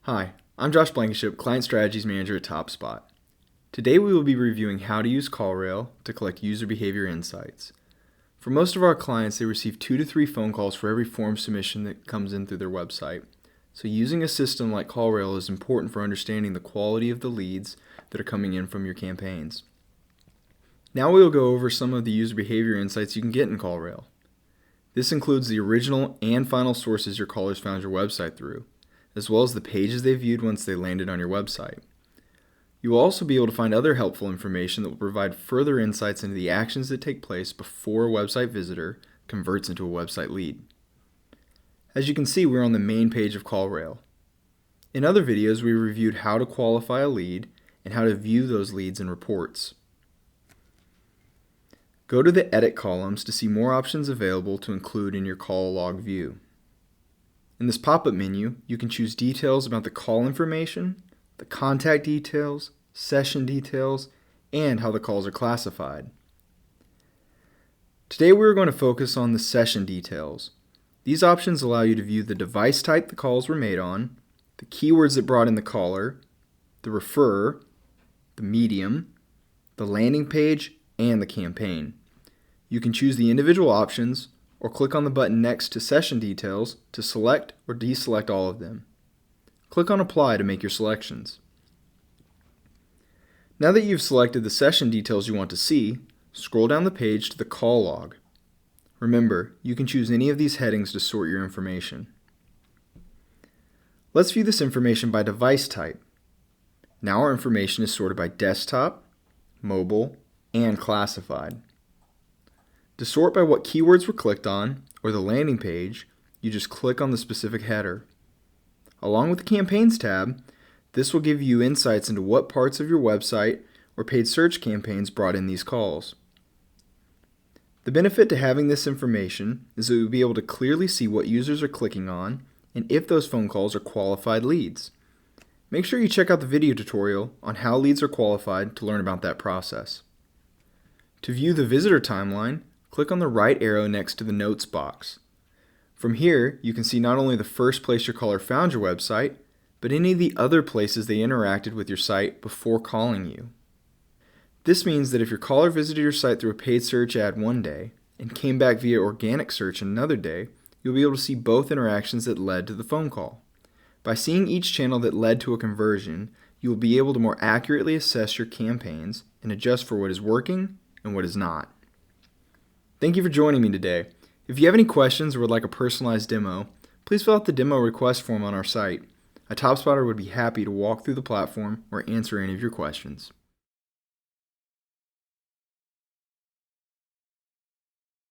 Hi, I'm Josh Blankenship, Client Strategies Manager at TopSpot. Today we will be reviewing how to use CallRail to collect user behavior insights. For most of our clients, they receive 2 to 3 phone calls for every form submission that comes in through their website. So using a system like CallRail is important for understanding the quality of the leads that are coming in from your campaigns. Now we will go over some of the user behavior insights you can get in CallRail. This includes the original and final sources your callers found your website through, as well as the pages they viewed once they landed on your website. You will also be able to find other helpful information that will provide further insights into the actions that take place before a website visitor converts into a website lead. As you can see, we're on the main page of CallRail. In other videos, we reviewed how to qualify a lead and how to view those leads in reports. Go to the Edit columns to see more options available to include in your call log view. In this pop-up menu, you can choose details about the call information, the contact details, session details, and how the calls are classified. Today we're going to focus on the session details. These options allow you to view the device type the calls were made on, the keywords that brought in the caller, the referrer, the medium, the landing page, and the campaign. You can choose the individual options or click on the button next to Session Details to select or deselect all of them. Click on Apply to make your selections. Now that you've selected the session details you want to see, scroll down the page to the call log. Remember, you can choose any of these headings to sort your information. Let's view this information by device type. Now our information is sorted by desktop, mobile, and classified. To sort by what keywords were clicked on, or the landing page, you just click on the specific header. Along with the Campaigns tab, this will give you insights into what parts of your website or paid search campaigns brought in these calls. The benefit to having this information is that you'll be able to clearly see what users are clicking on and if those phone calls are qualified leads. Make sure you check out the video tutorial on how leads are qualified to learn about that process. To view the visitor timeline, click on the right arrow next to the Notes box. From here, you can see not only the first place your caller found your website, but any of the other places they interacted with your site before calling you. This means that if your caller visited your site through a paid search ad one day and came back via organic search another day, you'll be able to see both interactions that led to the phone call. By seeing each channel that led to a conversion, you will be able to more accurately assess your campaigns and adjust for what is working and what is not. Thank you for joining me today. If you have any questions or would like a personalized demo, please fill out the demo request form on our site. A TopSpotter would be happy to walk through the platform or answer any of your questions.